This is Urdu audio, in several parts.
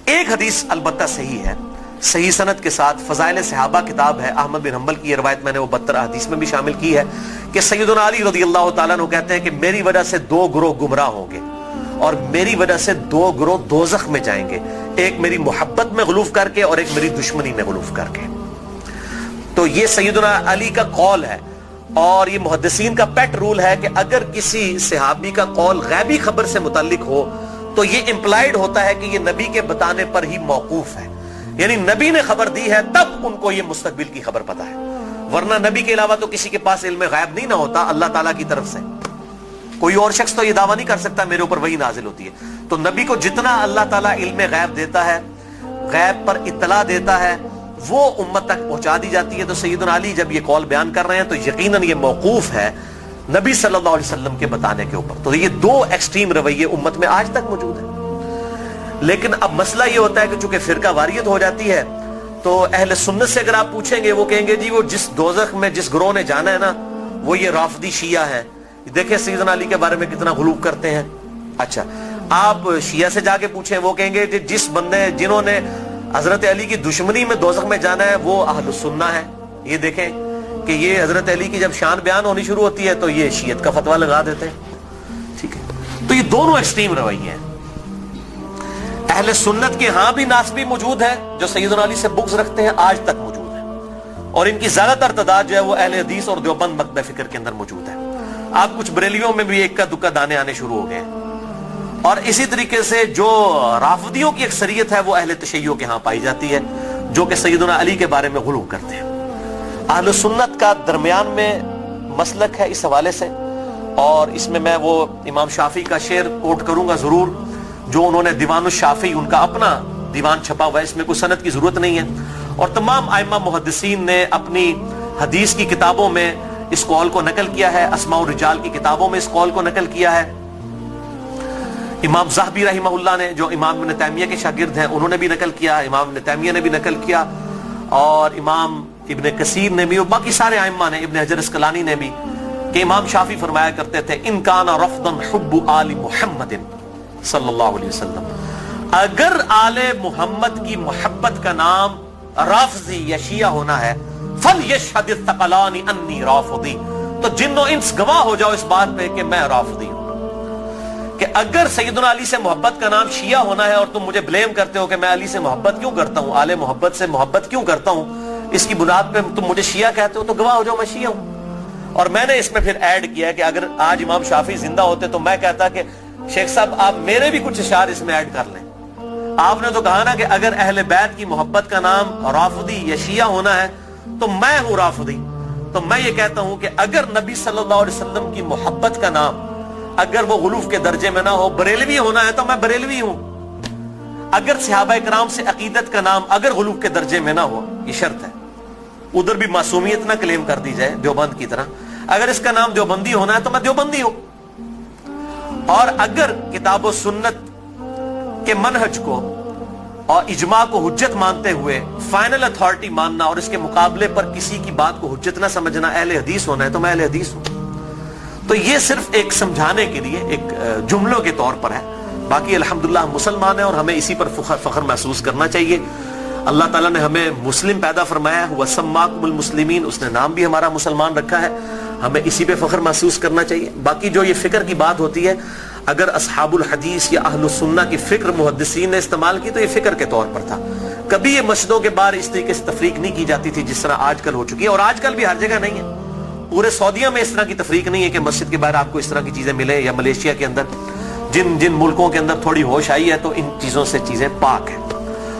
ایک حدیث البتہ صحیح ہے، صحیح سند کے ساتھ، فضائل صحابہ کتاب ہے، احمد بن حنبل کی یہ روایت میں نے وہ 72 حدیث میں بھی شامل کی ہے کہ سیدنا علی رضی اللہ تعالیٰ عنہ کہتے ہیں کہ میری وجہ سے 2 گروہ گمراہ ہوں گے اور میری وجہ سے 2 گروہ دوزخ میں جائیں گے، ایک میری محبت میں غلوف کر کے اور ایک میری دشمنی میں غلوف کر کے۔ تو یہ سیدنا علی کا قول ہے، اور یہ محدثین کا پیٹ رول ہے کہ اگر کسی صحابی کا قول غیبی خبر سے متعلق ہو تو یہ امپلائیڈ ہوتا ہے کہ یہ نبی کے بتانے پر ہی موقوف ہے، یعنی نبی نے خبر دی ہے تب ان کو یہ مستقبل کی خبر پتا ہے، ورنہ نبی کے علاوہ تو کسی کے پاس علم غیب نہیں نہ ہوتا اللہ تعالیٰ کی طرف سے۔ کوئی اور شخص تو یہ دعویٰ نہیں کر سکتا میرے اوپر وحی نازل ہوتی ہے، تو نبی کو جتنا اللہ تعالیٰ علم غیب دیتا ہے، غیب پر اطلاع دیتا ہے، وہ امت تک پہنچا دی جاتی ہے۔ تو سیدنا علی جب یہ قول بیان کر رہے ہیں تو یقیناً یہ موقوف ہے نبی صلی اللہ علیہ وسلم کے بتانے کے اوپر۔ تو یہ 2 ایکسٹریم رویے امت میں آج تک موجود ہیں۔ لیکن اب مسئلہ یہ ہوتا ہے کہ چونکہ فرقہ واریت ہو جاتی ہے تو اہل سنت سے اگر آپ پوچھیں گے وہ کہیں گے جی وہ جس دوزخ میں جس گروہ نے جانا ہے نا وہ یہ رافضی شیعہ ہے، دیکھیں سیدنا علی کے بارے میں کتنا غلو کرتے ہیں۔ اچھا آپ شیعہ سے جا کے پوچھیں وہ کہیں گے جس بندے جنہوں نے حضرت علی کی دشمنی میں دوزخ میں جانا ہے وہ اہل السنہ ہے۔ یہ دیکھیں کہ یہ حضرت علی کی جب شان بیان ہونی شروع ہوتی ہے تو یہ شیعت کا فتویٰ لگا دیتے ہیں، ٹھیک ہے۔ تو یہ دونوں ایکسٹریم رویے ہیں۔ اہل سنت کے ہاں بھی ناسبی موجود ہے جو سیدنا علی سے بغض رکھتے ہیں، آج تک موجود ہے، اور ان کی زیادہ تر تعداد جو ہے وہ اہل حدیث اور دیوبند مکتب فکر کے اندر موجود ہے۔ آپ کچھ بریلیوں میں بھی ایک کا دکا دانے آنے شروع ہو گئے ہیں، اور اسی طریقے سے جو رافضیوں کی اکثریت ہے وہ اہل تشیع کے ہاں پائی جاتی ہے جو کہ سیدنا علی کے بارے میں غلو کرتے ہیں۔ اہل سنت کا درمیان میں مسلک ہے اس حوالے سے، اور اس میں وہ امام شافعی کا شعر کوٹ کروں گا ضرور، جو انہوں نے دیوان الشافعی ان کا اپنا دیوان چھپا ہوا ہے، اس میں کوئی سند کی ضرورت نہیں ہے، اور تمام ائمہ محدثین نے اپنی حدیث کی کتابوں میں اس قول کو نقل کیا ہے، اسماء الرجال کی کتابوں میں اس قول کو نقل کیا ہے۔ امام ذہبی رحمہ اللہ نے جو امام ابن تیمیہ کے شاگرد ہیں انہوں نے بھی نقل کیا، امام ابن تیمیہ نے بھی نقل کیا، اور امام ابن کثیر نے بھی، اور باقی سارے ائمہ نے، ابن حجر اسقلانی نے بھی، کہ امام شافعی فرمایا کرتے تھے ان کان رفضا حب آل محمد صلی اللہ علیہ وسلم، اگر آل محمد کی محبت کا نام رافضی یا شیعہ ہونا ہے فَلْيَشْهَدِ الثَّقَلَانِ أَنِّي رَافِضِي، تو جن و انس گواہ ہو جاؤ اس بات پہ کہ میں رافضی ہوں۔ کہ اگر سیدنا علی سے محبت کا نام شیعہ ہونا ہے اور تم مجھے بلیم کرتے ہو کہ میں علی سے محبت کیوں کرتا ہوں، آل محبت سے محبت کیوں کرتا ہوں، اس کی بنیاد پہ تم مجھے شیعہ کہتے ہو، تو گواہ ہو جاؤ میں شیعہ ہوں۔ اور میں نے اس میں پھر ایڈ کیا کہ اگر آج امام شافعی زندہ ہوتے تو میں کہتا کہ شیخ صاحب آپ میرے بھی کچھ اشعار اس میں ایڈ کر لیں۔ آپ نے تو کہا نا کہ اگر اہل بیت کی محبت کا نام رافضی یا شیعہ ہونا ہے تو میں ہوں رافضی، تو میں یہ کہتا ہوں کہ اگر نبی صلی اللہ علیہ وسلم کی محبت کا نام اگر وہ غلوف کے درجے میں نہ ہو، بریلوی ہونا ہے تو میں بریلوی ہوں۔ اگر صحابہ کرام سے عقیدت کا نام اگر غلوف کے درجے میں نہ ہو، یہ شرط ہے، ادھر بھی معصومیت نہ کلیم کر دی جائے دیوبند کی طرح، اگر اس کا نام دیوبندی ہونا ہے تو میں دیوبندی ہوں۔ اور اگر کتاب و سنت کے منہج کو اور اجماع کو حجت مانتے ہوئے فائنل اتھارٹی ماننا اور اس کے مقابلے پر کسی کی بات کو حجت نہ سمجھنا اہل حدیث ہونا ہے تو میں اہل حدیث ہوں۔ تو یہ صرف ایک سمجھانے کے لیے ایک جملوں کے طور پر ہے، باقی الحمدللہ ہم مسلمان ہیں اور ہمیں اسی پر فخر محسوس کرنا چاہیے۔ اللہ تعالیٰ نے ہمیں مسلم پیدا فرمایا ہے، وَسَمَّاكُمُ الْمُسْلِمِينَ، اس نے نام بھی ہمارا مسلمان رکھا ہے، ہمیں اسی پہ فخر محسوس کرنا چاہیے۔ باقی جو یہ فکر کی بات ہوتی ہے، اگر اصحاب الحدیث یا اہل السنہ کی فکر محدثین نے استعمال کی تو یہ فکر کے طور پر تھا، کبھی یہ مسجدوں کے باہر اس طریقے سے تفریق نہیں کی جاتی تھی جس طرح آج کل ہو چکی ہے، اور آج کل بھی ہر جگہ نہیں ہے۔ پورے سعودیہ میں اس طرح کی تفریق نہیں ہے کہ مسجد کے باہر آپ کو اس طرح کی چیزیں ملیں، یا ملیشیا کے اندر جن ملکوں کے اندر تھوڑی ہوش آئی ہے تو ان چیزوں سے چیزیں پاک ہیں۔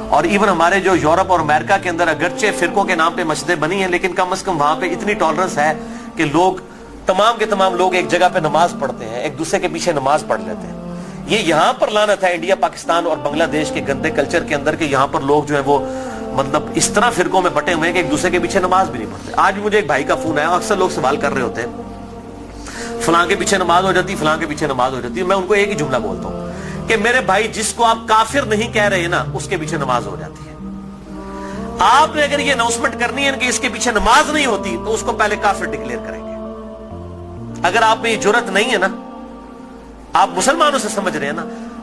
اور ایون ہمارے جو یورپ اور امریکہ کے اندر اگرچہ فرقوں کے نام پہ مسجدیں بنی ہیں لیکن کم از کم وہاں پہ اتنی ٹالرنس ہے کہ لوگ تمام کے تمام لوگ ایک جگہ پہ نماز پڑھتے ہیں، ایک دوسرے کے پیچھے نماز پڑھ لیتے ہیں۔ یہ یہاں پر لعنت ہے انڈیا، پاکستان اور بنگلہ دیش کے گندے کلچر کے اندر کہ یہاں پر لوگ جو ہے وہ مطلب اس طرح فرقوں میں بٹے ہوئے ہیں کہ ایک دوسرے کے پیچھے نماز بھی نہیں پڑھتے۔ آج مجھے ایک بھائی کا فون آیا، اکثر لوگ سوال کر رہے ہوتے ہیں فلاں کے پیچھے نماز ہو جاتی، فلاں کے پیچھے نماز ہو جاتی ہے۔ میں ان کو ایک ہی جملہ بولتا ہوں کہ میرے بھائی جس کو آپ کافر نہیں کہہ رہے نا اس کے پیچھے نماز ہو جاتی ہے۔ آپ نے اگر یہ اناؤنسمنٹ کرنی ہے کہ اس کے پیچھے نماز نہیں ہوتی تو اس کو پہلے کافر ڈکلیئر کریں گے۔ اگر آپ میں یہ جرت نہیں ہے نا، آپ مسلمانوں سے سمجھ رہے ہیں نا،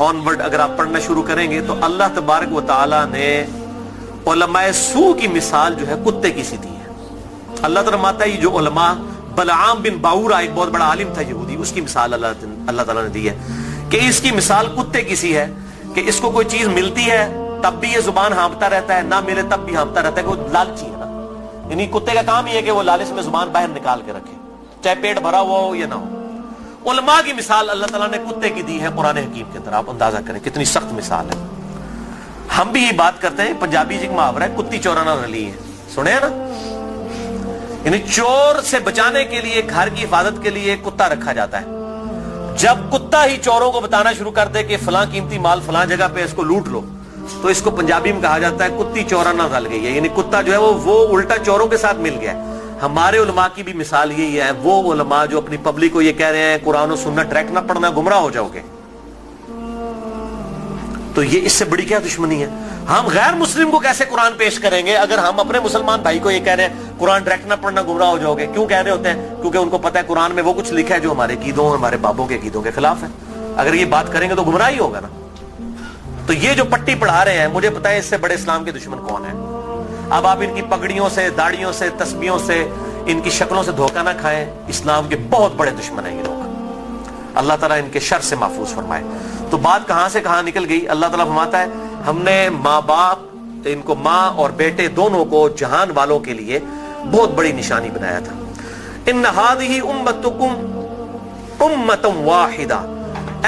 آنورڈ اگر آپ پڑھنا شروع کریں گے تو اللہ تبارک و تعالی نے علماء سو کی مثال جو ہے کتے کی سی دی ہے. اللہ تعالیٰ فرماتا ہے یہ جو علماء، بلعام بن باورا ایک بہت بڑا عالم تھا یہودی، اس کی مثال اللہ تعالیٰ نے دی ہے کہ اس کی مثال کتے کی سی ہے کہ اس کو کوئی چیز ملتی ہے تب بھی یہ زبان ہانپتا رہتا ہے، نہ ملے تب بھی ہانپتا رہتا ہے، کہ وہ لالچی ہے نا. یعنی کتے کا کام یہ ہے کہ وہ لالچ میں زبان باہر نکال کے رکھے، چاہے پیٹ بھرا ہوا ہو یا نہ ہو. علماء کی مثال اللہ تعالیٰ نے کتے کی دی ہے قرآن حکیم کے اندر. آپ اندازہ کریں کتنی سخت مثال ہے. ہم بھی یہ بات کرتے ہیں، پنجابی جی محاورہ ہے کتی چورانہ رلی ہے، سنے ہیں نا. یعنی چور سے بچانے کے لیے، گھر کی حفاظت کے لیے کتا رکھا جاتا ہے. جب کتا ہی چوروں کو بتانا شروع کر دے کہ فلاں قیمتی مال فلاں جگہ پہ اس کو لوٹ لو، تو اس کو پنجابی میں کہا جاتا ہے کتی چورانہ رل گئی ہے. یعنی کتا جو ہے وہ الٹا چوروں کے ساتھ مل گیا ہے. ہمارے علماء کی بھی مثال یہی ہے. وہ علماء جو اپنی پبلک کو یہ کہہ رہے ہیں قرآن و سنت ڈائریکٹ نہ پڑھنا گمراہ ہو جاؤ گے، تو یہ اس سے بڑی کیا دشمنی ہے؟ ہم غیر مسلم کو کیسے قرآن پیش کریں گے اگر ہم اپنے مسلمان بھائی کو یہ کہہ رہے ہیں قرآن ڈائریکٹ نہ پڑھنا گمراہ ہو جاؤ گے؟ کیوں کہہ رہے ہوتے ہیں؟ کیونکہ ان کو پتہ ہے قرآن میں وہ کچھ لکھا ہے جو ہمارے عقیدوں، ہمارے بابوں کے عقیدوں کے خلاف ہے. اگر یہ بات کریں گے تو گمراہ ہی ہوگا نا. تو یہ جو پٹی پڑھا رہے ہیں، مجھے پتا ہے اس سے بڑے اسلام کے دشمن کون ہیں. اب آپ ان کی پگڑیوں سے، داڑیوں سے، تسبیحوں سے، ان کی شکلوں سے دھوکہ نہ کھائیں. اسلام کے بہت بڑے دشمن ہیں یہ لوگ. اللہ تعالیٰ ان کے شر سے محفوظ فرمائے. تو بات کہاں سے کہاں نکل گئی. اللہ تعالیٰ فرماتا ہے ہم نے ماں باپ، ان کو ماں اور بیٹے دونوں کو جہان والوں کے لیے بہت بڑی نشانی بنایا تھا. ان ھذہ امتکم امۃ واحدہ،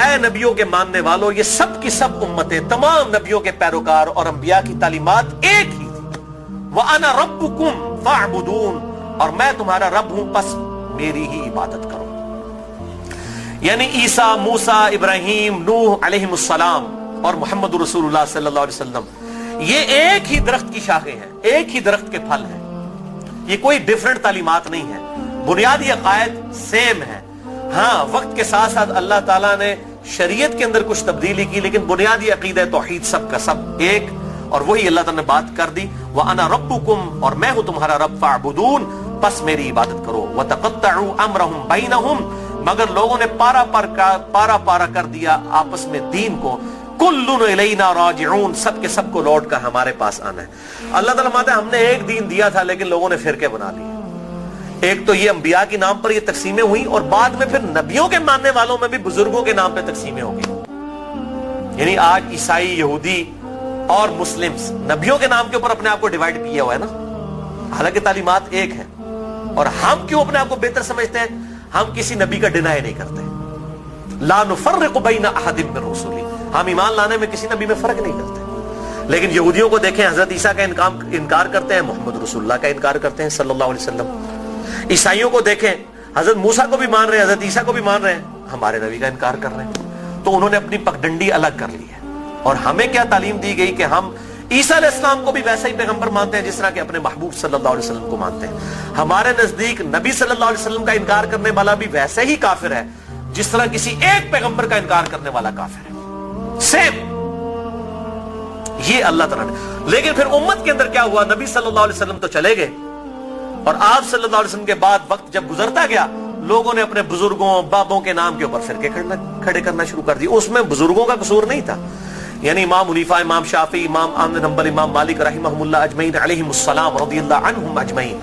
اے نبیوں کے ماننے والوں یہ سب کی سب امتیں، تمام نبیوں کے پیروکار اور انبیاء کی تعلیمات ایک ہی تھی. وَأَنَا رَبُّكُمْ فَاعْبُدُونَ، اور میں تمہارا رب ہوں پس میری ہی عبادت کرو. یعنی عیسیٰ، موسیٰ، ابراہیم، نوح علیہم السلام اور محمد رسول اللہ صلی اللہ علیہ وسلم یہ ایک ہی درخت کی شاخیں ہیں، ایک ہی درخت کے پھل ہیں. یہ کوئی ڈیفرنٹ تعلیمات نہیں ہے، بنیادی عقائد سیم ہے. ہاں وقت کے ساتھ ساتھ اللہ تعالیٰ نے شریعت کے اندر کچھ تبدیلی کی، لیکن بنیادی عقیدہ توحید سب کا سب ایک، اور وہی اللہ تعالیٰ نے بات کر دی. وَأَنَا رَبُّكُمْ، اور میں ہوں تمہارا رب. فَاعْبُدُونَ، پس میری عبادت کرو. وَتَقَطَّعُوا أَمْرَهُمْ بَيْنَهُمْ، مگر لوگوں نے پارا پارا کر دیا آپس میں دین کو. کُلٌّ إِلَيْنَا رَاجِعُونَ، سب کے سب کو لوٹ کر ہمارے پاس آنا ہے. اللہ تعالیٰ فرماتا ہے ہم نے ایک دین دیا تھا لیکن لوگوں نے فرقے بنا لیے. ایک تو یہ انبیاء کے نام پر یہ تقسیمیں ہوئی، اور بعد میں پھر نبیوں کے ماننے والوں میں بھی بزرگوں کے نام پہ تقسیمیں ہو گئی. یعنی آج عیسائی، یہودی اور مسلمز نبیوں کے نام کے اوپر اپنے آپ کو ڈیوائیڈ کیا ہوا ہے نا، حالانکہ تعلیمات ایک ہیں. اور ہم کیوں اپنے آپ کو بہتر سمجھتے ہیں؟ ہم کسی نبی کا ڈینائی نہیں کرتے. لا نفرق بین احد من رسلی، ہم ایمان لانے میں کسی نبی میں فرق نہیں کرتے. لیکن یہودیوں کو دیکھیں، حضرت عیسیٰ کا انکار کرتے ہیں، محمد رسول اللہ کا انکار کرتے ہیں صلی اللہ علیہ وسلم. عیسائیوں کو دیکھیں، حضرت موسیٰ کو بھی مان رہے ہیں، حضرت عیسیٰ کو بھی مان رہے ہیں، ہمارے نبی کا انکار کر رہے ہیں. تو انہوں نے اپنی پگڈنڈی الگ کر لی ہے. اور ہمیں کیا تعلیم دی گئی کہ ہم عیسیٰ علیہ السلام کو بھی ویسا ہی پیغمبر مانتے ہیں جس طرح کہ اپنے محبوب صلی اللہ علیہ وسلم کو مانتے ہیں. ہمارے نزدیک نبی صلی اللہ علیہ وسلم کا انکار کرنے والا بھی ویسے ہی کافر ہے جس طرح کسی ایک پیغمبر کا انکار کرنے والا کافر ہے. سیم یہ اللہ تعالیٰ نے. لیکن پھر امت کے اندر کیا ہوا؟ نبی صلی اللہ علیہ وسلم تو چلے گئے، اور آپ صلی اللہ علیہ وسلم کے بعد وقت جب گزرتا گیا، لوگوں نے اپنے بزرگوں، بابوں کے نام کے اوپر فرقے کھڑے کرنا شروع کر دی. اس میں بزرگوں کا قصور نہیں تھا. یعنی امام حنیفہ، امام شافعی، امام احمد بن حنبل، امام مالک رحمہم اللہ اجمعین علیہم السلام رضی اللہ عنہم اجمعین،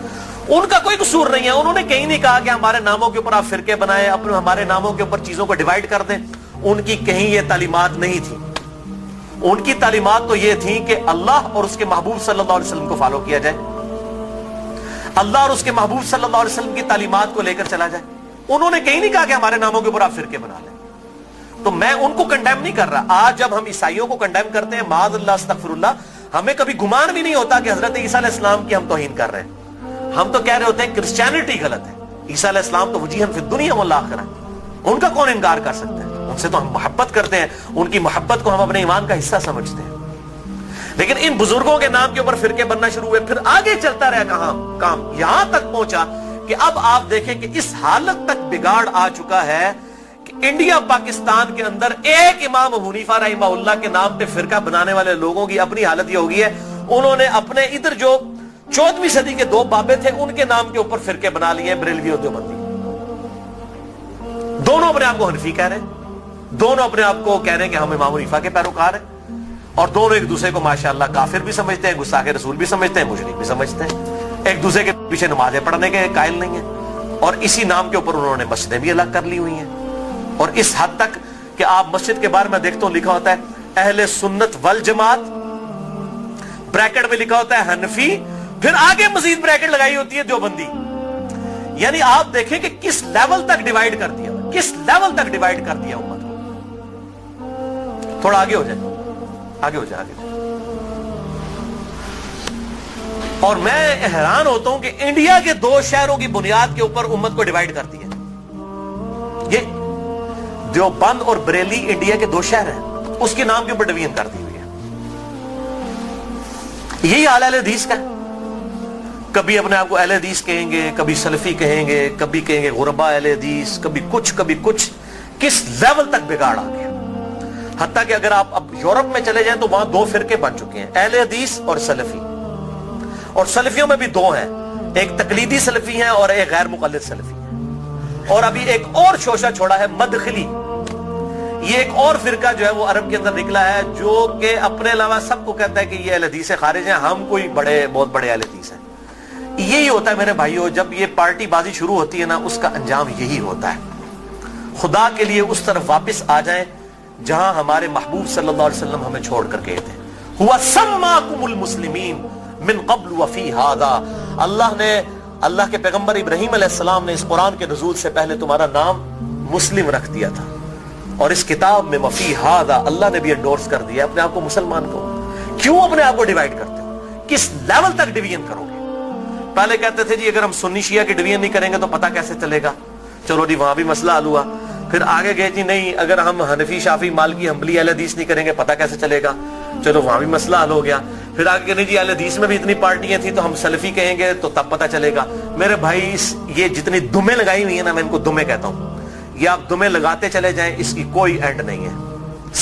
ان کا کوئی قصور نہیں ہے. انہوں نے کہیں نہیں کہا کہ ہمارے ناموں کے اوپر آپ فرقے بنائیں، اپنے ہمارے ناموں کے اوپر چیزوں کو ڈیوائیڈ کر دیں. ان کی کہیں یہ تعلیمات نہیں تھی. ان کی تعلیمات تو یہ تھی کہ اللہ اور اس کے محبوب صلی اللہ علیہ وسلم کو فالو کیا جائے، اللہ اور اس کے محبوب صلی اللہ علیہ وسلم کی تعلیمات کو لے کر چلا جائے. انہوں نے کہیں نہیں کہا کہ ہمارے ناموں کے اوپر آپ فرقے بنا لیں. تو میں ان کو کنڈیم نہیں کر رہا. آج جب ہم عیسائیوں کو کنڈیم کرتے ہیں، معاذ اللہ استغفر اللہ، ہمیں کبھی گمان بھی نہیں ہوتا کہ حضرت عیسیٰ علیہ السلام کی ہم توہین کر رہے ہیں. ہم تو کہہ رہے ہوتے ہیں کرسچینٹی غلط ہے، عیسیٰ علیہ السلام تو وجیہاً فی الدنیا والآخرہ، ان کا کون انکار کر سکتے ہیں؟ ان سے تو ہم محبت کرتے ہیں، ان کی محبت کو ہم اپنے ایمان کا حصہ سمجھتے ہیں. لیکن ان بزرگوں کے نام کے اوپر فرقے بننا شروع ہوئے. پھر آگے چلتا رہا کام یہاں تک پہنچا کہ اب آپ دیکھیں کہ اس حالت تک بگاڑ آ چکا ہے کہ انڈیا پاکستان کے اندر ایک امام حنیفہ رحمہ اللہ کے نام پہ فرقہ بنانے والے لوگوں کی اپنی حالت یہ ہوگی ہے، انہوں نے اپنے ادھر جو 14ویں صدی کے دو بابے تھے ان کے نام کے اوپر فرقے بنا لیے، بریلوی اور دیوبندی. دونوں اپنے آپ کو حنفی کہہ رہے ہیں. دونوں اپنے آپ کو کہہ رہے ہیں کہ ہم امام حنیفہ کے پیروکار ہیں، اور دونوں ایک دوسرے کو ماشاءاللہ کافر بھی سمجھتے ہیں، گستاخ رسول بھی سمجھتے ہیں، مشرک بھی سمجھتے ہیں، ایک دوسرے کے پیچھے نمازیں پڑھنے کے قائل نہیں ہیں، اور اسی نام کے اوپر انہوں نے مسجدیں بھی الگ کر لی ہوئی ہیں، اور اس حد تک کہ آپ مسجد کے بارے میں دیکھتا ہوں لکھا ہوتا ہے اہل سنت والجماعت، بریکٹ میں لکھا ہوتا ہے حنفی، پھر آگے مزید بریکٹ لگائی ہوتی ہے دیوبندی. یعنی آپ دیکھیں کہ کس لیول تک ڈیوائیڈ کر دیا، کس لیول تک ڈیوائیڈ کر دیا امت کو. تھوڑا آگے ہو جائے، آگے ہو جائے، آگے ہو جائے. اور میں حیران ہوتا ہوں کہ انڈیا کے 2 شہروں کی بنیاد کے اوپر امت کو ڈیوائیڈ کر دیا. یہ دیوبند اور بریلی انڈیا کے 2 شہر ہیں، اس کے نام کے اوپر ڈویژن کر دی ہوئی ہے. یہی حال اہل حدیث کا ہے. کبھی اپنے آپ کو اہل حدیث کہیں گے، کبھی سلفی کہیں گے، کبھی کہیں گے غربا اہل حدیث، کبھی کچھ. کس لیول تک بگاڑ آ گیا. حتیٰ کہ اگر آپ اب یورپ میں چلے جائیں تو وہاں 2 فرقے بن چکے ہیں، اہل حدیث اور سلفی. اور سلفیوں میں بھی 2 ہیں، ایک تقلیدی سلفی ہیں اور ایک غیر مقلد سلفی ہیں. اور ابھی ایک اور شوشہ چھوڑا ہے مدخلی. یہ ایک اور فرقہ جو ہے وہ عرب کے اندر نکلا ہے، جو کہ اپنے علاوہ سب کو کہتا ہے کہ یہ اہل حدیث سے خارج ہیں، ہم کوئی بہت بڑے اہل حدیث ہیں. یہی ہوتا ہے میرے بھائیوں، جب یہ پارٹی بازی شروع ہوتی ہے نا، اس کا انجام یہی ہوتا ہے. خدا کے لیے اس طرف واپس آ جائیں جہاں ہمارے محبوب صلی اللہ علیہ وسلم ہمیں چھوڑ کر گئے تھے. ہوا سماکم المسلمین من قبل وفی ھذا. اللہ کے پیغمبر ابراہیم علیہ السلام نے اس قرآن کے نزول سے پہلے تمہارا نام مسلم رکھ دیا تھا، اور اس کتاب میں وفی ھذا اللہ نے بھی انڈورس کر دیا اپنے آپ کو مسلمان کو. کیوں اپنے آپ کو ڈیوائیڈ کرتے ہو؟ کس لیول تک ڈویژن کرو گے؟ پہلے کہتے تھے جی اگر ہم سنی شیعہ کی ڈویژن نہیں کریں گے تو پتہ کیسے چلے گا، چلو جی وہاں بھی مسئلہ حل ہوا. پھر آگے گئے جی نہیں اگر ہم حنفی شافی مالکی حنبلی اہل حدیث نہیں کریں گے پتہ کیسے چلے گا، چلو وہاں بھی مسئلہ حل ہو گیا. پھر آگے کہ نہیں جی اہل حدیث میں بھی اتنی پارٹیاں تھیں تو ہم سلفی کہیں گے تو تب پتہ چلے گا. میرے بھائی یہ جتنی دمیں لگائی ہوئی ہیں نا، میں ان کو دمیں کہتا ہوں، یہ آپ دمیں لگاتے چلے جائیں، اس کی کوئی اینڈ نہیں ہے،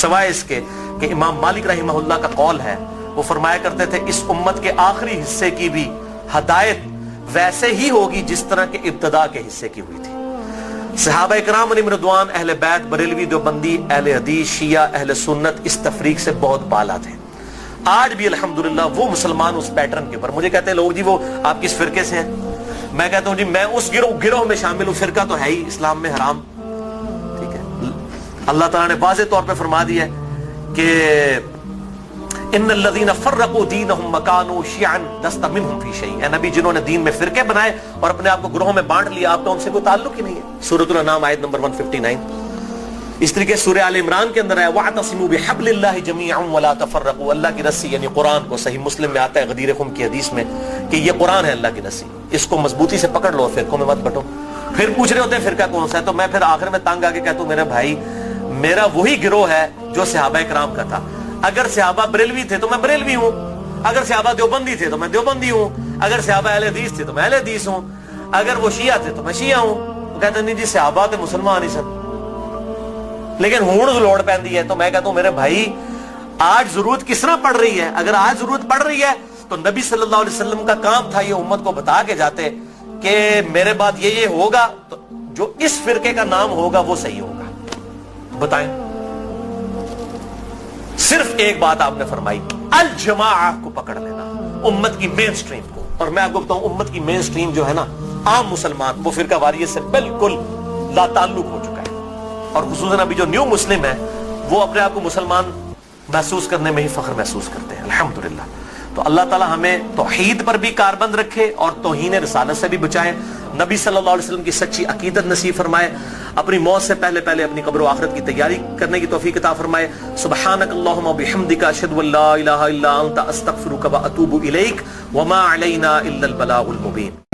سوائے اس کے کہ امام مالک رحمہ اللہ کا قول ہے، وہ فرمایا کرتے تھے اس امت کے آخری حصے کی بھی ہدایت ویسے ہی ہوگی جس طرح کے ابتدا کے حصے کی ہوئی تھی. صحابہ کرام علیہم رضوان، اہل بیت، بریلوی، دیوبندی، اہل حدیث، شیعہ، اہل سنت اس تفریق سے بہت بالا تھے. آج بھی الحمدللہ وہ مسلمان اس پیٹرن کے اوپر. مجھے کہتے ہیں لوگ جی وہ آپ کس فرقے سے ہیں؟ میں کہتا ہوں جی میں اس گروہ میں شامل ہوں. فرقہ تو ہے ہی اسلام میں حرام، ٹھیک ہے. اللہ تعالیٰ نے واضح طور پہ فرما دیا ہے کہ ان الذين فرقوا دينهم وكانوا شيعا لست منهم في شيء. اے نبی جنہوں نے دین میں فرقے بنائے اور اپنے آپ کو گروہوں میں بانٹ لیا، آپ کا ان سے کوئی تعلق ہی نہیں ہے. سورۃ الانعام آیت نمبر 159. اس طریقے سورہ آل عمران کے اندر ہے واعتصموا بحبل اللہ جميعا ولا تفرقوا. اللہ کی رسی یعنی قرآن کو صحیح مسلم میں آتا ہے غدیر خم کی حدیث میں کہ یہ قرآن ہے اللہ کی رسی، اس کو مضبوطی سے پکڑ لو، فرقوں میں مت بٹو. پھر پوچھ رہے ہوتے ہیں فرقہ کون سا ہے، تو میں پھر آخر میں تنگ آ کے کہتا ہوں میرے بھائی میرا وہی گروہ ہے جو صحابہ کرام کا تھا. اگر صحابہ بریلوی تھے تو میں بریلوی ہوں، اگر صحابہ دیوبندی تھے تو میں دیوبندی ہوں، اگر صحابہ اہل حدیث تھے تو میں اہل حدیث ہوں، اگر وہ شیعہ تھے تو میں شیعہ ہوں. وہ کہتے ہیں نہیں جی صحابہ تے مسلمان ہی سن، لیکن ہون لوڑ پیندی ہے. تو میں کہتا ہوں میرے بھائی آج ضرورت کس طرح پڑ رہی ہے؟ اگر آج ضرورت پڑ رہی ہے تو نبی صلی اللہ علیہ وسلم کا کام تھا یہ امت کو بتا کے جاتے کہ میرے بعد یہ ہوگا تو جو اس فرقے کا نام ہوگا وہ صحیح ہوگا. بتائیں. صرف ایک بات آپ نے فرمائی، الجماعہ کو پکڑ لینا، امت کی مین سٹریم کو. اور میں آپ کو بتاؤں امت کی مین سٹریم جو ہے نا عام مسلمان، وہ فرقہ واریت سے بالکل لا تعلق ہو چکا ہے. اور خصوصاً ابھی جو نیو مسلم ہے وہ اپنے آپ کو مسلمان محسوس کرنے میں ہی فخر محسوس کرتے ہیں الحمدللہ. تو اللہ تعالی ہمیں توحید پر بھی کاربند رکھے اور توہین رسالت سے بھی بچائے. نبی صلی اللہ علیہ وسلم کی سچی عقیدت نصیب فرمائے. اپنی موت سے پہلے اپنی قبر و آخرت کی تیاری کرنے کی توفیق عطا فرمائے. سبحانک اللہم و بحمدک اشہد ان لا الہ الا انت استغفرک و اتوب الیک وما علینا الا البلاغ المبین.